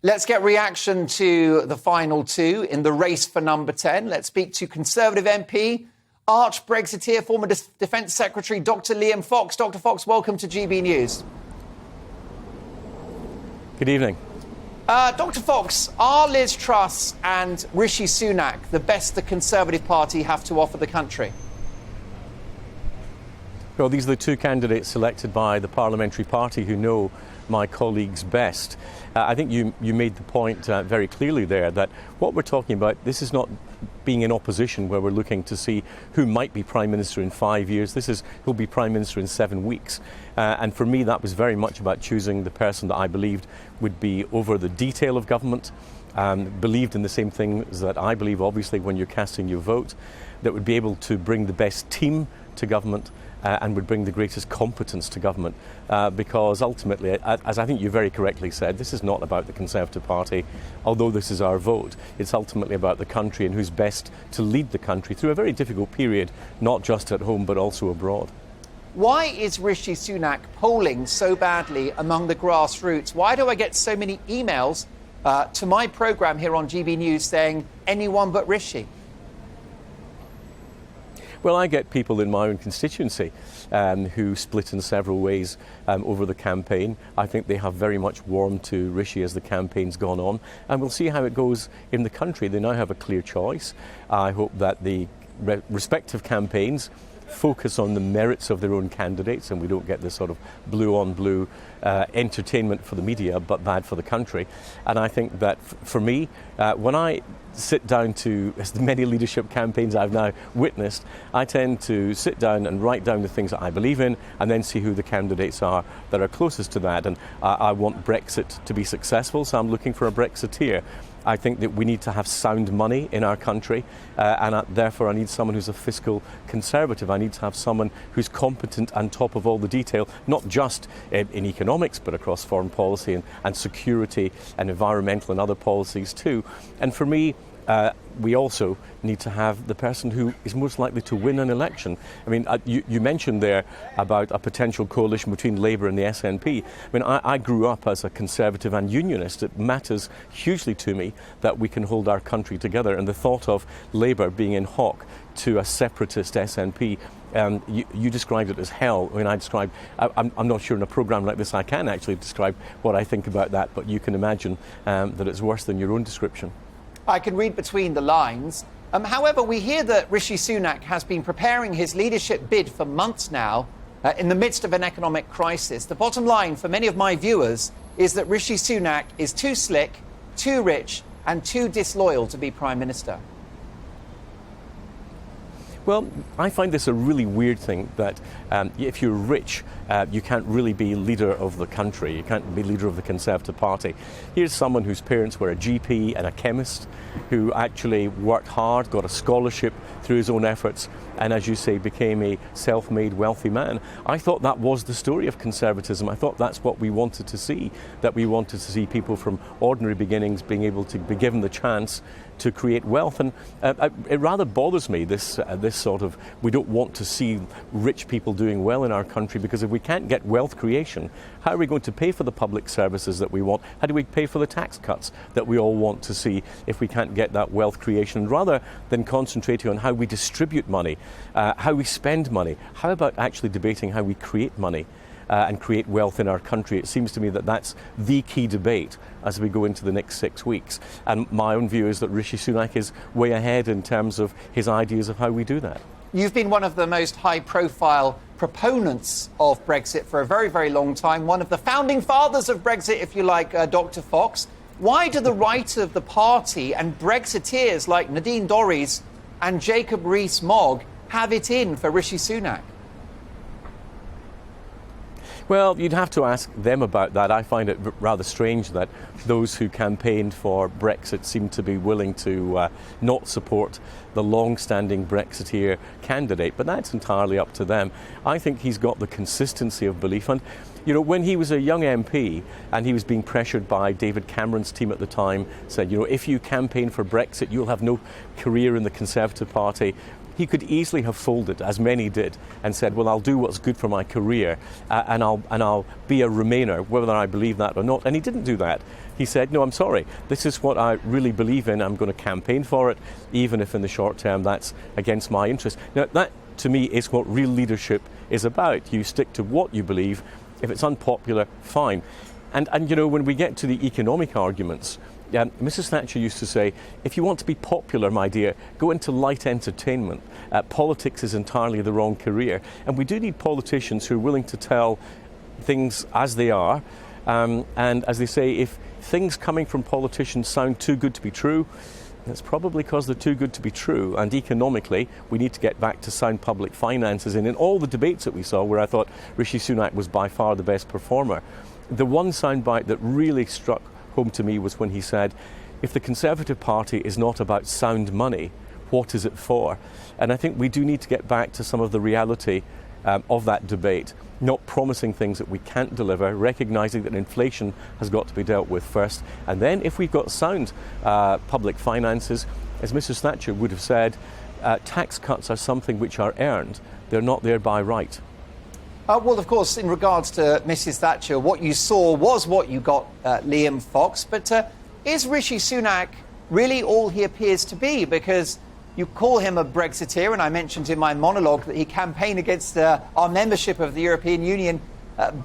Let's get reaction to the final two in the race for number 10. Let's speak to Conservative MP, arch-Brexiteer, former Defence Secretary, Dr. Liam Fox. Dr. Fox, welcome to GB News. Good evening. Dr. Fox, are Liz Truss and Rishi Sunak the best the Conservative Party have to offer the country? Well, these are the two candidates selected by the parliamentary party who know my colleagues best. I think you made the point very clearly there that what we're talking about, this is not being in opposition where we're looking to see who might be Prime Minister in 5 years. This is who'll be Prime Minister in 7 weeks. And for me, that was very much about choosing the person that I believed would be over the detail of government, believed in the same things that I believe, obviously, when you're casting your vote, that would be able to bring the best team to government, and would bring the greatest competence to government, because ultimately, as I think you very correctly said, this is not about the Conservative Party, although this is our vote. It's ultimately about the country and who's best to lead the country through a very difficult period, not just at home but also abroad. Why is Rishi Sunak polling so badly among the grassroots? Why do I get so many emails to my programme here on GB News saying anyone but Rishi? Well, I get people in my own constituency who split in several ways over the campaign. I think they have very much warmed to Rishi as the campaign's gone on, and we'll see how it goes in the country. They now have a clear choice. I hope that the respective campaigns focus on the merits of their own candidates and we don't get this sort of blue-on-blue entertainment for the media but bad for the country. And I think that for me, when I sit down to, as many leadership campaigns I've now witnessed, I tend to sit down and write down the things that I believe in and then see who the candidates are that are closest to that. And I want Brexit to be successful, so I'm looking for a Brexiteer. I think that we need to have sound money in our country, and therefore I need someone who's a fiscal conservative. I need to have someone who's competent on top of all the detail, not just in economics, but across foreign policy and security and environmental and other policies too. And for me, we also need to have the person who is most likely to win an election. I mean, you mentioned there about a potential coalition between Labour and the SNP. I mean, I grew up as a Conservative and Unionist. It matters hugely to me that we can hold our country together, and the thought of Labour being in hock to a separatist SNP, you described it as hell. I mean, I'm not sure in a programme like this I can actually describe what I think about that, but you can imagine that it's worse than your own description. I can read between the lines. However, we hear that Rishi Sunak has been preparing his leadership bid for months now in the midst of an economic crisis. The bottom line for many of my viewers is that Rishi Sunak is too slick, too rich and too disloyal to be Prime Minister. Well, I find this a really weird thing that if you're rich, you can't really be leader of the country. You can't be leader of the Conservative Party. Here's someone whose parents were a GP and a chemist, who actually worked hard, got a scholarship through his own efforts, and as you say, became a self-made wealthy man. I thought that was the story of conservatism. I thought that's what we wanted to see, that we wanted to see people from ordinary beginnings being able to be given the chance to create wealth. And it rather bothers me, this sort of, we don't want to see rich people doing well in our country, because if we can't get wealth creation, how are we going to pay for the public services that we want? How do we pay for the tax cuts that we all want to see if we can't get that wealth creation? And rather than concentrating on how we distribute money, how we spend money, how about actually debating how we create money and create wealth in our country? It seems to me that that's the key debate as we go into the next 6 weeks. And my own view is that Rishi Sunak is way ahead in terms of his ideas of how we do that. You've been one of the most high-profile proponents of Brexit for a very, very long time, one of the founding fathers of Brexit, if you like, Dr. Fox. Why do the right of the party and Brexiteers like Nadine Dorries and Jacob Rees-Mogg have it in for Rishi Sunak? Well, you'd have to ask them about that. I find it rather strange that those who campaigned for Brexit seem to be willing to not support the long-standing Brexiteer candidate, but that's entirely up to them. I think he's got the consistency of belief. And, you know, when he was a young MP and he was being pressured by David Cameron's team at the time, said, you know, if you campaign for Brexit, you'll have no career in the Conservative Party. he could easily have folded, as many did, and said, well, I'll do what's good for my career, and I'll be a Remainer, whether I believe that or not. And he didn't do that. He said, no, I'm sorry, this is what I really believe in. I'm going to campaign for it, even if in the short term that's against my interest. Now, that, to me, is what real leadership is about. You stick to what you believe. If it's unpopular, fine. And you know, when we get to the economic arguments, Mrs. Thatcher used to say, if you want to be popular, my dear, go into light entertainment. Politics is entirely the wrong career. And we do need politicians who are willing to tell things as they are. And as they say, if things coming from politicians sound too good to be true, it's probably because they're too good to be true. And economically, we need to get back to sound public finances. And in all the debates that we saw, where I thought Rishi Sunak was by far the best performer, the one soundbite that really struck home to me was when he said, if the Conservative Party is not about sound money, what is it for? And I think we do need to get back to some of the reality of that debate, not promising things that we can't deliver, recognising that inflation has got to be dealt with first. And then if we've got sound public finances, as Mrs. Thatcher would have said, tax cuts are something which are earned. They're not there by right. Well, of course, in regards to Mrs. Thatcher, what you saw was what you got, Liam Fox. But is Rishi Sunak really all he appears to be? Because you call him a Brexiteer, and I mentioned in my monologue that he campaigned against our membership of the European Union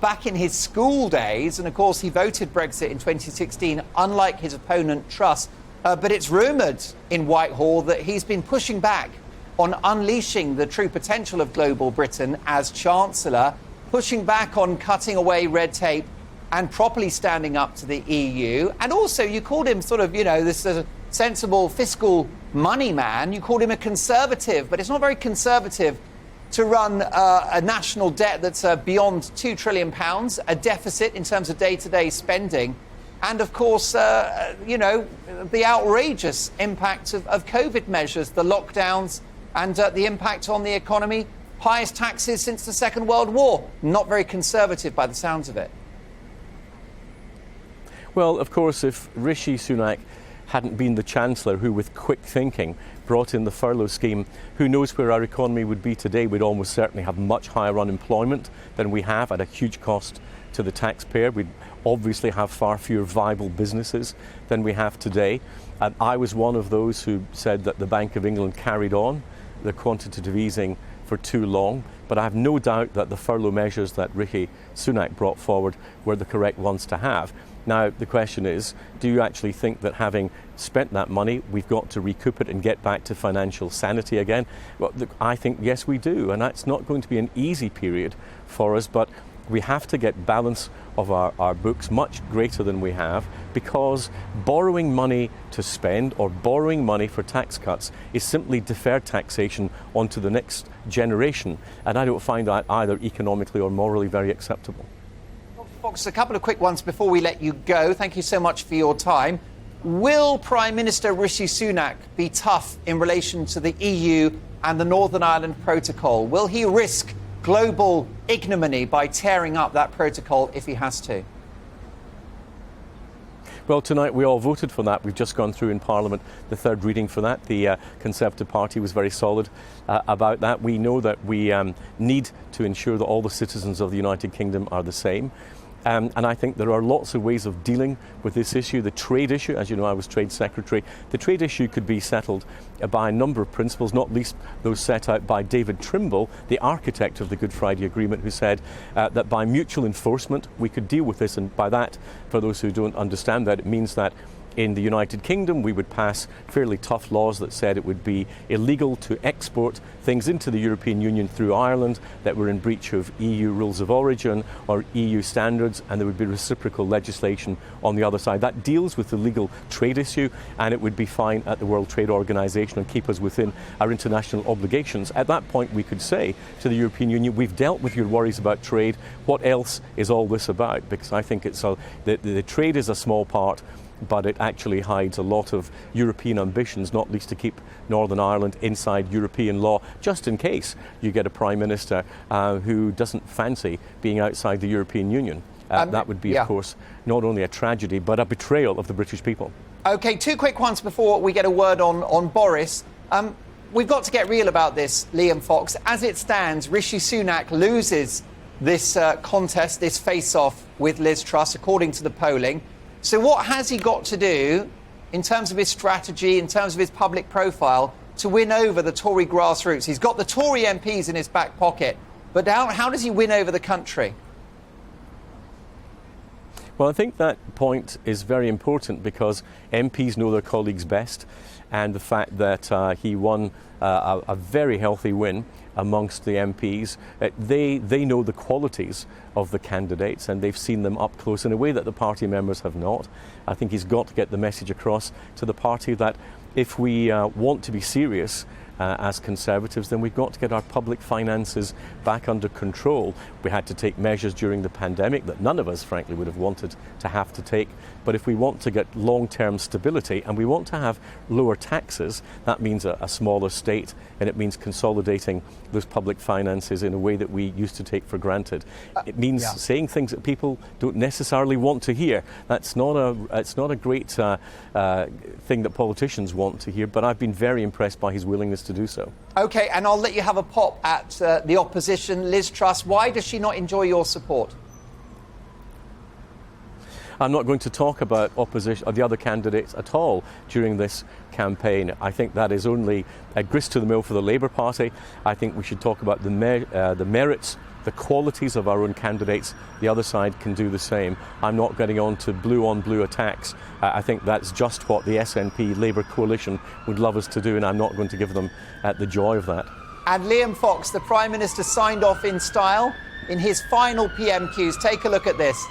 back in his school days. And, of course, he voted Brexit in 2016, unlike his opponent, Truss. But it's rumoured in Whitehall that he's been pushing back on unleashing the true potential of global Britain as Chancellor, pushing back on cutting away red tape and properly standing up to the EU. And also, you called him sort of, you know, this sensible fiscal money man. You called him a conservative, but it's not very conservative to run a national debt that's beyond £2 trillion, a deficit in terms of day-to-day spending, and, of course, you know, the outrageous impact of COVID measures, the lockdowns, and the impact on the economy. Highest taxes since the Second World War. Not very conservative by the sounds of it. Well, of course, if Rishi Sunak hadn't been the Chancellor who, with quick thinking, brought in the furlough scheme, who knows where our economy would be today? We'd almost certainly have much higher unemployment than we have, at a huge cost to the taxpayer. We'd obviously have far fewer viable businesses than we have today. And I was one of those who said that the Bank of England carried on the quantitative easing for too long, but I have no doubt that the furlough measures that Rishi Sunak brought forward were the correct ones to have. Now, the question is, do you actually think that having spent that money, we've got to recoup it and get back to financial sanity again? Well, I think, yes, we do, and that's not going to be an easy period for us, but we have to get balance of our books much greater than we have, because borrowing money to spend or borrowing money for tax cuts is simply deferred taxation onto the next generation, and I don't find that either economically or morally very acceptable. Fox, a couple of quick ones before we let you go. Thank you so much for your time. Will Prime Minister Rishi Sunak be tough in relation to the EU and the Northern Ireland Protocol? Will he risk global ignominy by tearing up that protocol if he has to? Well, tonight we all voted for that. We've just gone through in Parliament the third reading for that. The Conservative Party was very solid about that. We know that we need to ensure that all the citizens of the United Kingdom are the same. And I think there are lots of ways of dealing with this issue. The trade issue, as you know, I was Trade Secretary. The trade issue could be settled by a number of principles, not least those set out by David Trimble, the architect of the Good Friday Agreement, who said that by mutual enforcement we could deal with this. And by that, for those who don't understand that, it means that in the United Kingdom we would pass fairly tough laws that said it would be illegal to export things into the European Union through Ireland that were in breach of EU rules of origin or EU standards, and there would be reciprocal legislation on the other side. That deals with the legal trade issue, and it would be fine at the World Trade Organization and keep us within our international obligations. At that point we could say to the European Union, we've dealt with your worries about trade, what else is all this about? Because I think it's the trade is a small part, but it actually hides a lot of European ambitions, not least to keep Northern Ireland inside European law, just in case you get a Prime Minister who doesn't fancy being outside the European Union. That would be, of course, not only a tragedy, but a betrayal of the British people. OK, two quick ones before we get a word on Boris. we've got to get real about this, Liam Fox. As it stands, Rishi Sunak loses this contest, this face-off with Liz Truss, according to the polling. So what has he got to do in terms of his strategy, in terms of his public profile, to win over the Tory grassroots? He's got the Tory MPs in his back pocket, but how does he win over the country? Well, I think that point is very important because MPs know their colleagues best, and the fact that he won a very healthy win amongst the MPs, they know the qualities of the candidates and they've seen them up close in a way that the party members have not. I think he's got to get the message across to the party that if we want to be serious as Conservatives, then we've got to get our public finances back under control. We had to take measures during the pandemic that none of us, frankly, would have wanted to have to take. But if we want to get long-term stability and we want to have lower taxes, that means a smaller state, and it means consolidating those public finances in a way that we used to take for granted. It means saying things that people don't necessarily want to hear. It's not a great thing that politicians want to hear, but I've been very impressed by his willingness to do so. OK, and I'll let you have a pop at the opposition, Liz Truss. Why does she not enjoy your support? I'm not going to talk about opposition or the other candidates at all during this campaign. I think that is only a grist to the mill for the Labour Party. I think we should talk about the merits, the qualities of our own candidates. The other side can do the same. I'm not getting on to blue-on-blue attacks. I think that's just what the SNP Labour coalition would love us to do, and I'm not going to give them the joy of that. And Liam Fox, the Prime Minister, signed off in style in his final PMQs. Take a look at this.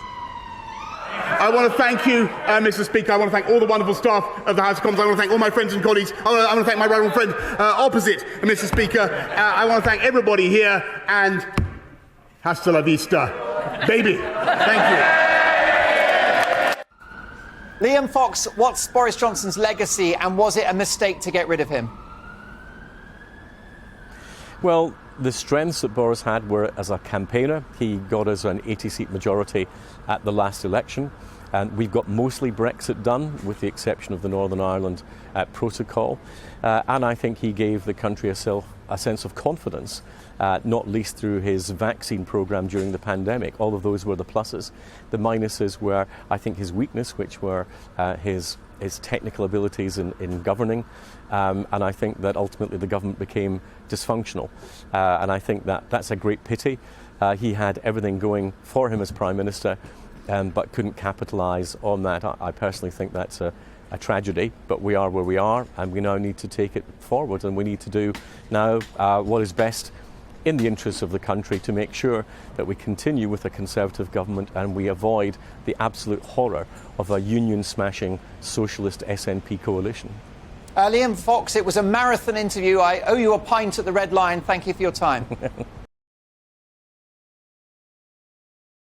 I want to thank you, Mr. Speaker. I want to thank all the wonderful staff of the House of Commons. I want to thank all my friends and colleagues. I want to thank my rival friend opposite, Mr. Speaker. I want to thank everybody here, and hasta la vista, baby. Thank you. Liam Fox, what's Boris Johnson's legacy, and was it a mistake to get rid of him? Well, the strengths that Boris had were as a campaigner. He got us an 80-seat majority at the last election, and we've got mostly Brexit done, with the exception of the Northern Ireland protocol. And I think he gave the country a sense of confidence, not least through his vaccine programme during the pandemic. All of those were the pluses. The minuses were, I think, his weakness, which were his technical abilities in governing, and I think that ultimately the government became dysfunctional, and I think that that's a great pity. He had everything going for him as Prime Minister, but couldn't capitalise on that. I personally think that's a tragedy, but we are where we are, and we now need to take it forward, and we need to do now what is best in the interests of the country to make sure that we continue with a Conservative government and we avoid the absolute horror of a union-smashing socialist SNP coalition. Liam Fox, it was a marathon interview. I owe you a pint at the Red Lion. Thank you for your time.